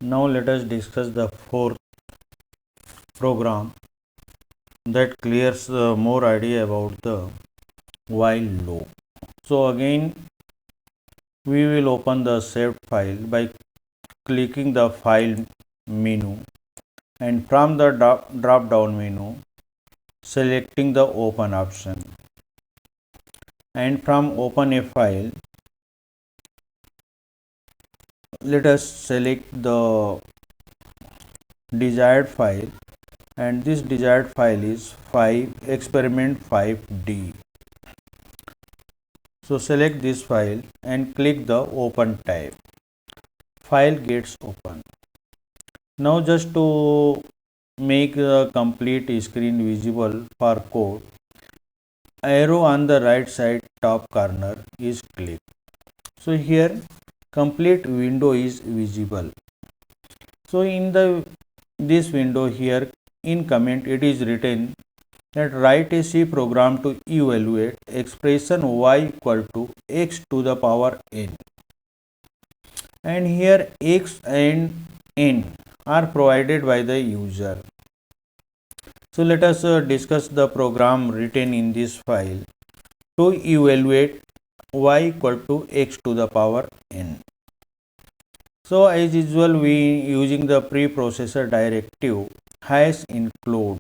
Now let us discuss the fourth program that clears more idea about the while loop. So again we will open the saved file by clicking the file menu, and from the drop down menu selecting the open option, and from open a file let us select the desired file, and this desired file is 5 experiment 5D. So select this file and click the open tab. File gets open. Now just to make the complete screen visible for code, arrow on the right side top corner is clicked. So here complete window is visible. So in this window here in comment it is written that write a C program to evaluate expression y equal to x to the power n, and here x and n are provided by the user. So let us discuss the program written in this file to evaluate y equal to x to the power n. So as usual we using the preprocessor directive #include.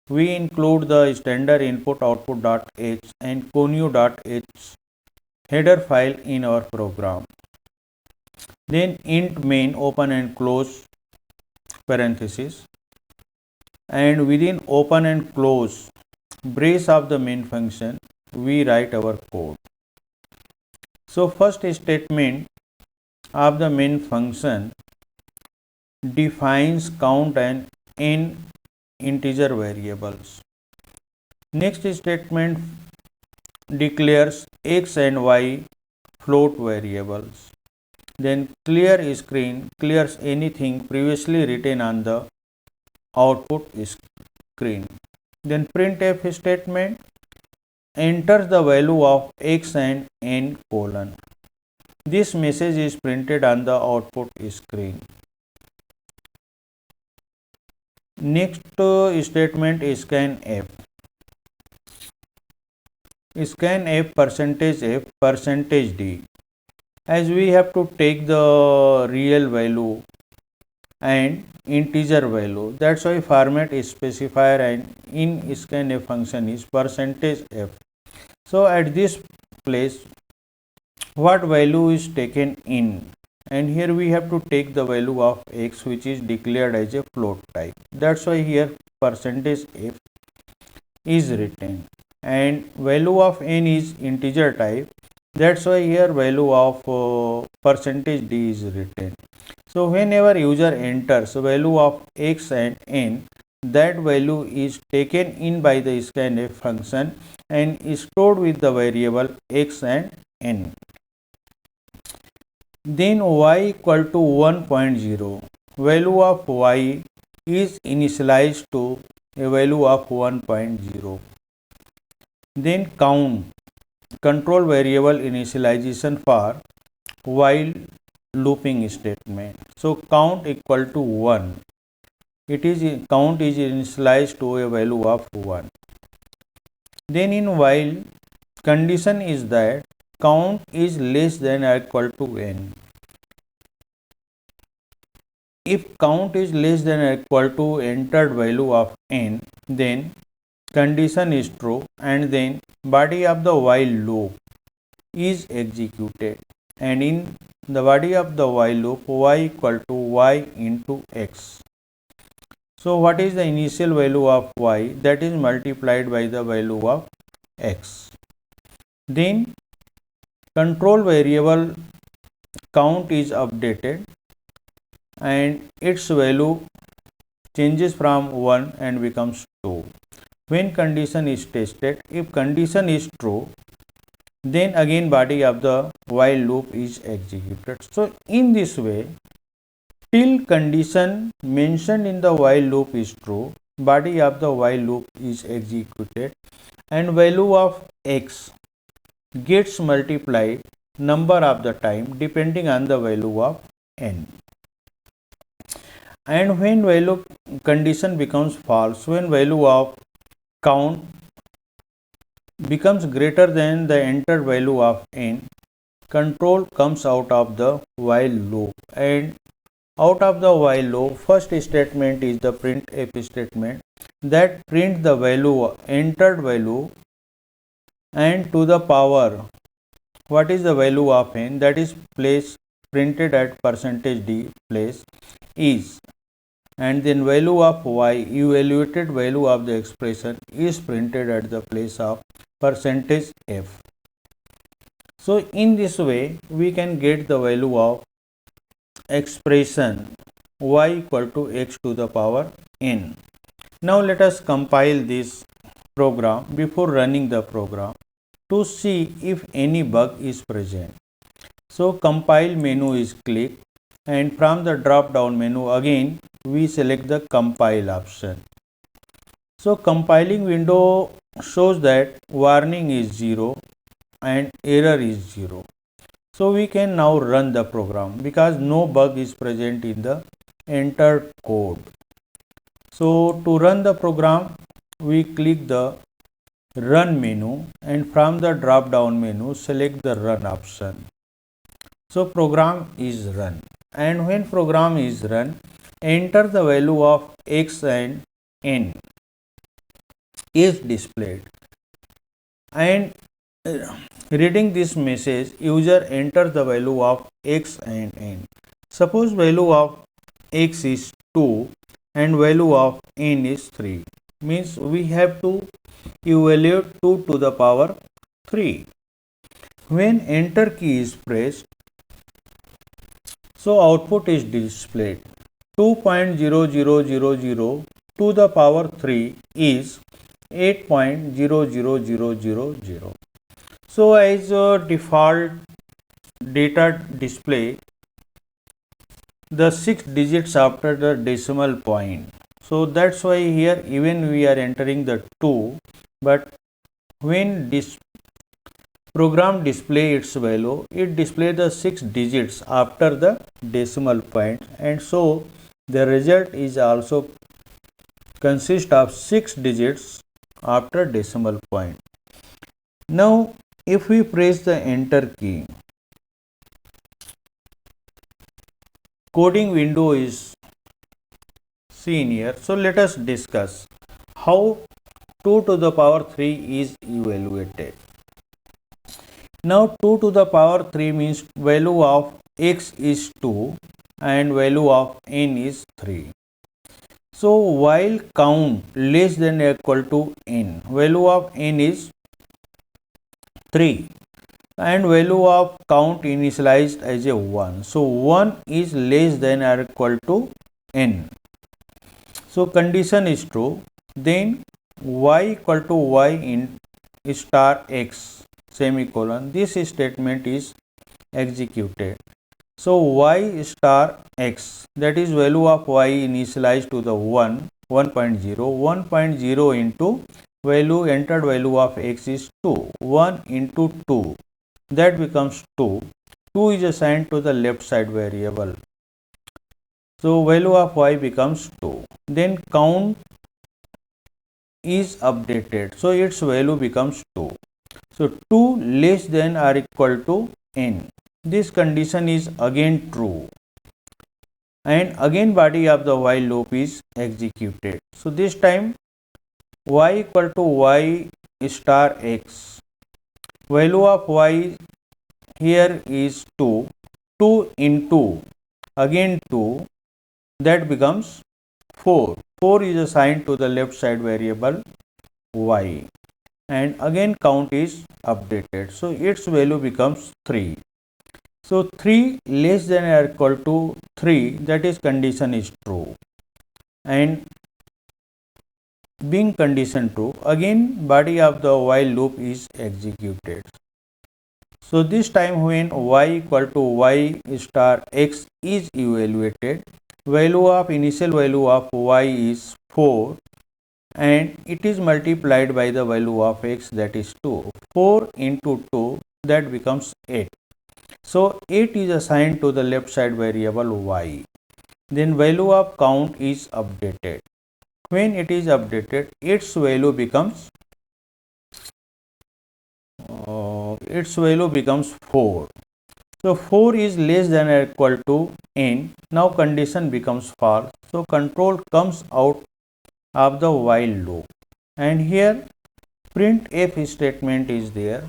We include the standard input output.h and connew.h header file in our program. Then int main open and close parenthesis, and within open and close brace of the main function we write our code. So first statement of the main function defines count and n integer variables. Next statement declares x and y float variables. Then clear screen clears anything previously written on the output screen. Then printf statement enters the value of x and n colon. This message is printed on the output screen. Next statement is scanf. Scanf %d, as we have to take the real value and integer value, that's why format is specifier and in scanf function is %f. So at this place what value is taken in, and here we have to take the value of x which is declared as a float type, that's why here %f is written, and value of n is integer type, that's why here value of %d is written. So whenever user enters value of x and n, that value is taken in by the scanf function and is stored with the variable x and n. Then y equal to 1.0, value of y is initialized to a value of 1.0. Then count, control variable initialization for while looping statement. So count equal to 1, it is count is initialized to a value of 1. Then in while condition is that count is less than or equal to n. If count is less than or equal to entered value of n, then condition is true, and then body of the while loop is executed, and in the body of the while loop y equal to y into x. So what is the initial value of y? That is multiplied by the value of x. Then control variable count is updated and its value changes from 1 and becomes 2. When condition is tested, if condition is true, then again body of the while loop is executed. So in this way, till condition mentioned in the while loop is true, body of the while loop is executed, and value of x gets multiplied number of the time depending on the value of n. And when value condition becomes false, when value of count becomes greater than the entered value of n, control comes out of the while loop. And out of the while loop, first statement is the printf statement that print the value, entered value, and to the power what is the value of n, that is place printed at percentage d place is, and then value of y, evaluated value of the expression, is printed at the place of percentage f. So in this way we can get the value of expression y equal to x to the power n. Now let us compile this program. Before running the program, to see if any bug is present, so compile menu is clicked, and from the drop down menu again we select the compile option. So compiling window shows that warning is 0 and error is 0. So we can now run the program because no bug is present in the entered code. So to run the program, we click the run menu, and from the drop down menu select the run option. So program is run, and when program is run, enter the value of x and n is displayed, and reading this message, user enter the value of x and n. Suppose value of x is 2 and value of n is 3, means we have to evaluate 2 to the power 3. When enter key is pressed, so output is displayed. 2.0000 to the power 3 is 8.00000. So as a default data display the 6 digits after the decimal point. So that's why here even we are entering the 2, but when this program display its value, it display the 6 digits after the decimal point, and so the result is also consist of 6 digits after decimal point. Now if we press the enter key, coding window is seen here. So let us discuss how 2 to the power 3 is evaluated. Now 2 to the power 3 means value of x is 2 and value of n is 3. So while count less than or equal to n, value of n is 3 and value of count initialized as a 1. So 1 is less than or equal to n. So condition is true, then y equal to y in star x semicolon, this statement is executed. So y star x, that is value of y initialized to the 1, 1.0 into value, entered value of x is 2, 1 into 2, that becomes 2. 2 is assigned to the left side variable. So value of y becomes 2. Then count is updated. So its value becomes 2. So 2 less than or equal to n. This condition is again true. And again body of the while loop is executed. So this time y equal to y star x. Value of y here is 2. 2 into again 2, that becomes 4. 4 is assigned to the left side variable y, and again count is updated. So its value becomes 3. So 3 less than or equal to 3, that is condition is true, and being condition true, again body of the while loop is executed. So this time when y equal to y star x is evaluated, value of initial value of y is 4 and it is multiplied by the value of x, that is 2. 4 into 2, that becomes 8. So 8 is assigned to the left side variable y. then value of count is updated. When it is updated, its value becomes 4. So 4 is less than or equal to n. Now condition becomes false. So control comes out of the while loop, and here printf statement is there.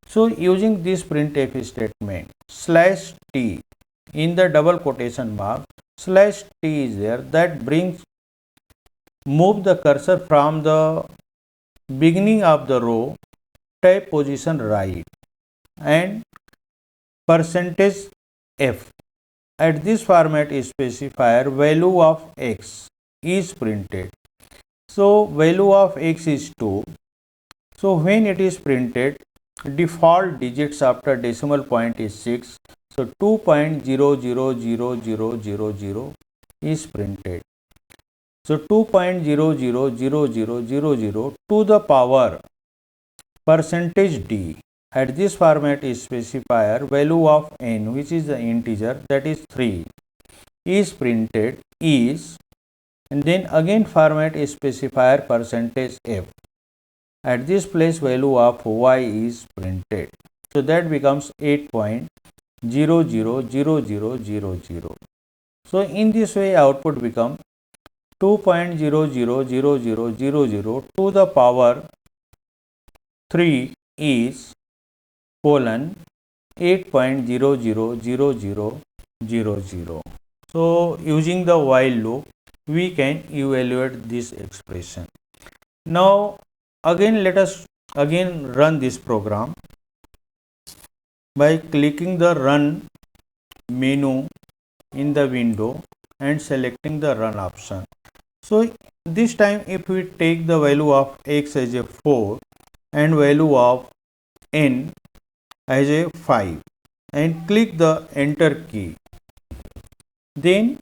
So using this printf statement, slash t in the double quotation mark, slash t is there, that brings move the cursor from the beginning of the row type position right, and percentage f. At this format specifier, value of x is printed. So value of x is 2. So when it is printed, default digits after decimal point is 6. So 2.000000 is printed. So 2.000000 to the power percentage d. At this format specifier, value of n, which is the integer, that is 3, is printed is, and then again format specifier percentage f. At this place value of y is printed. So that becomes 8.000000. So in this way output becomes 2.000000 to the power 3 is colon 8.000000. So using the while loop we can evaluate this expression. Now again let us again run this program by clicking the run menu in the window and selecting the run option. So this time if we take the value of x as a 4 and value of n as a 5 and click the enter key, then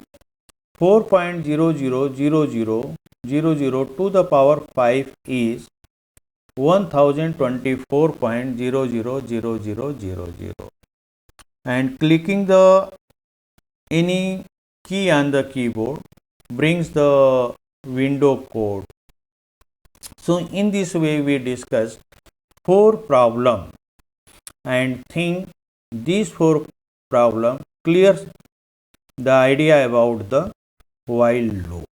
4.000000 to the power 5 is 1024.000000, and clicking the any key on the keyboard brings the window code. So in this way we discussed 4 problems and think these 4 problems clears the idea about the while loop.